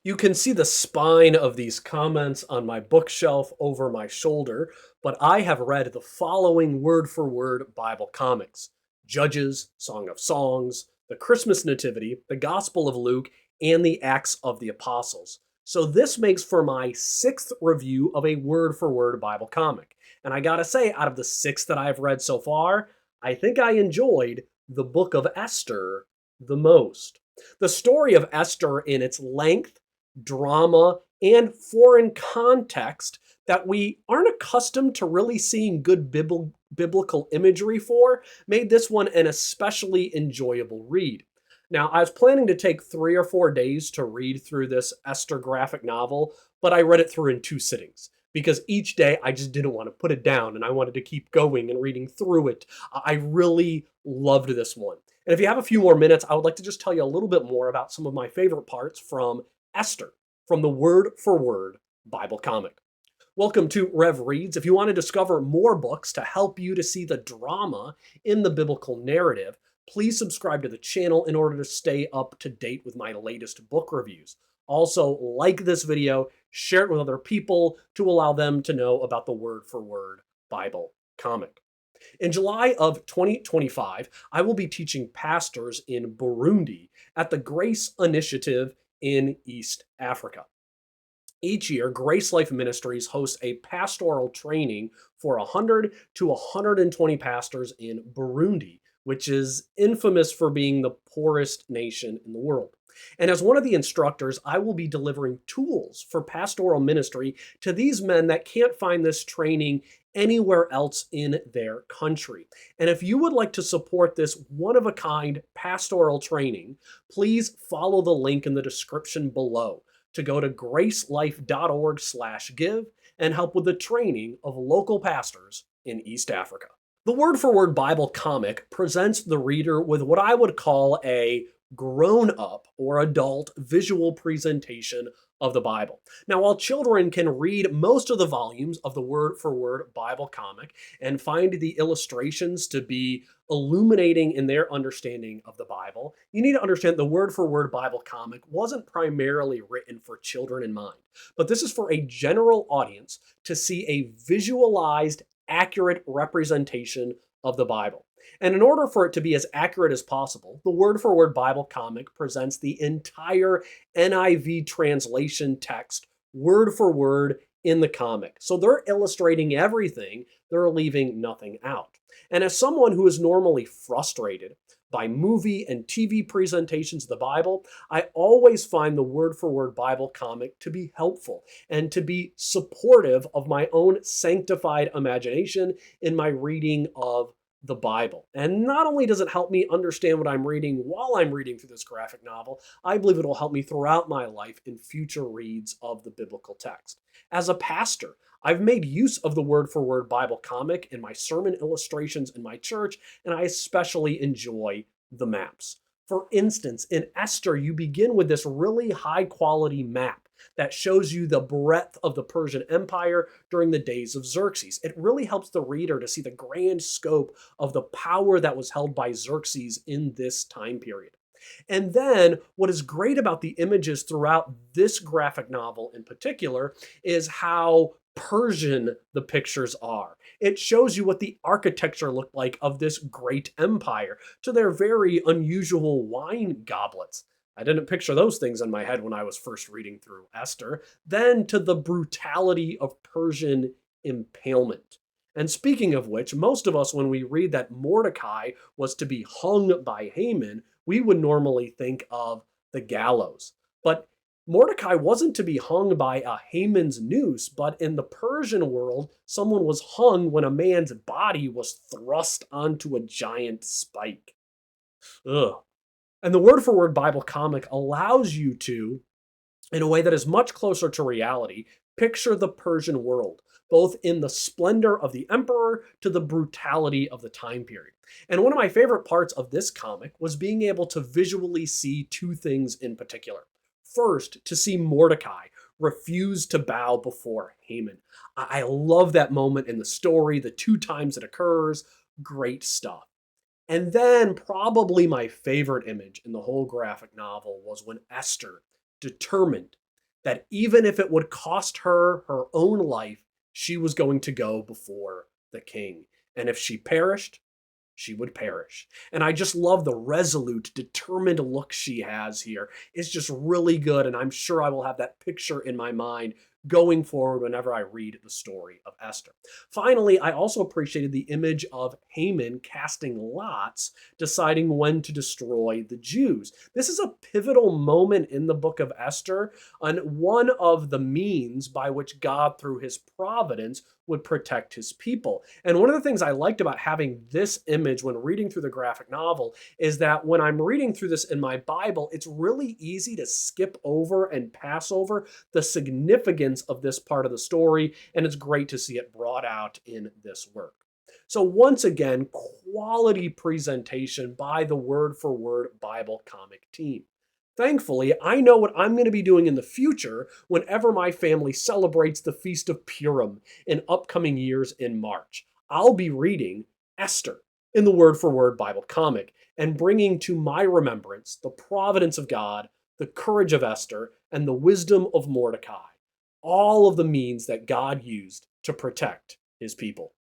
You can see the spine of these comments on my bookshelf over my shoulder, but I have read the following word for word Bible comics: Judges, Song of Songs, the Christmas Nativity, the Gospel of Luke, and the Acts of the Apostles. So this makes for my sixth review of a word for word Bible comic. And I gotta say, out of the six that I've read so far, I think I enjoyed the book of Esther the most. The story of Esther, in its length, drama, and foreign context that we aren't accustomed to really seeing good biblical imagery for, made this one an especially enjoyable read. Now, I was planning to take 3 or 4 days to read through this Esther graphic novel, but I read it through in 2 sittings because each day I just didn't want to put it down and I wanted to keep going and reading through it. I really loved this one. And if you have a few more minutes, I would like to just tell you a little bit more about some of my favorite parts from Esther, from the Word for Word Bible comic. Welcome to Rev Reads. If you want to discover more books to help you to see the drama in the biblical narrative, please subscribe to the channel in order to stay up to date with my latest book reviews. Also, like this video, share it with other people to allow them to know about the Word for Word Bible comic. In July of 2025, I will be teaching pastors in Burundi at the Grace Initiative in East Africa. Each year, Grace Life Ministries hosts a pastoral training for 100 to 120 pastors in Burundi, which is infamous for being the poorest nation in the world. And as one of the instructors, I will be delivering tools for pastoral ministry to these men that can't find this training anywhere else in their country. And if you would like to support this one-of-a-kind pastoral training, please follow the link in the description below to go to gracelife.org/give and help with the training of local pastors in East Africa. The Word for Word Bible comic presents the reader with what I would call a grown-up or adult visual presentation of the Bible. Now, while children can read most of the volumes of the Word for Word Bible comic and find the illustrations to be illuminating in their understanding of the Bible, you need to understand the Word for Word Bible comic wasn't primarily written for children in mind, but this is for a general audience to see a visualized, accurate representation of the Bible. And in order for it to be as accurate as possible, the Word for Word Bible comic presents the entire NIV translation text, word for word, in the comic. So they're illustrating everything, they're leaving nothing out. And as someone who is normally frustrated by movie and TV presentations of the Bible, I always find the Word for Word Bible comic to be helpful and to be supportive of my own sanctified imagination in my reading of the Bible. And not only does it help me understand what I'm reading while I'm reading through this graphic novel, I believe it'll help me throughout my life in future reads of the biblical text. As a pastor, I've made use of the Word for Word Bible comic in my sermon illustrations in my church, and I especially enjoy the maps. For instance, in Esther, you begin with this really high quality map that shows you the breadth of the Persian Empire during the days of Xerxes. It really helps the reader to see the grand scope of the power that was held by Xerxes in this time period. And then what is great about the images throughout this graphic novel in particular is how Persian the pictures are. It shows you what the architecture looked like of this great empire, to their very unusual wine goblets. I didn't picture those things in my head when I was first reading through Esther. Then to the brutality of Persian impalement. And speaking of which, most of us, when we read that Mordecai was to be hung by Haman, we would normally think of the gallows. But Mordecai wasn't to be hung by a Haman's noose, but in the Persian world, someone was hung when a man's body was thrust onto a giant spike. Ugh. And the Word for Word Bible comic allows you to, in a way that is much closer to reality, picture the Persian world, both in the splendor of the emperor to the brutality of the time period. And one of my favorite parts of this comic was being able to visually see two things in particular. First, to see Mordecai refuse to bow before Haman. I love that moment in the story, the 2 times it occurs, great stuff. And then probably my favorite image in the whole graphic novel was when Esther, determined, that even if it would cost her her own life, she was going to go before the king. And if she perished, she would perish. And I just love the resolute, determined look she has here. It's just really good. And I'm sure I will have that picture in my mind going forward whenever I read the story of Esther. Finally, I also appreciated the image of Haman casting lots, deciding when to destroy the Jews. This is a pivotal moment in the book of Esther, and one of the means by which God, through his providence, would protect his people. And one of the things I liked about having this image when reading through the graphic novel is that when I'm reading through this in my Bible, it's really easy to skip over and pass over the significance of this part of the story, and it's great to see it brought out in this work. So once again, quality presentation by the Word for Word Bible comic team. Thankfully, I know what I'm going to be doing in the future whenever my family celebrates the Feast of Purim in upcoming years in March. I'll be reading Esther in the Word for Word Bible comic and bringing to my remembrance the providence of God, the courage of Esther, and the wisdom of Mordecai, all of the means that God used to protect his people.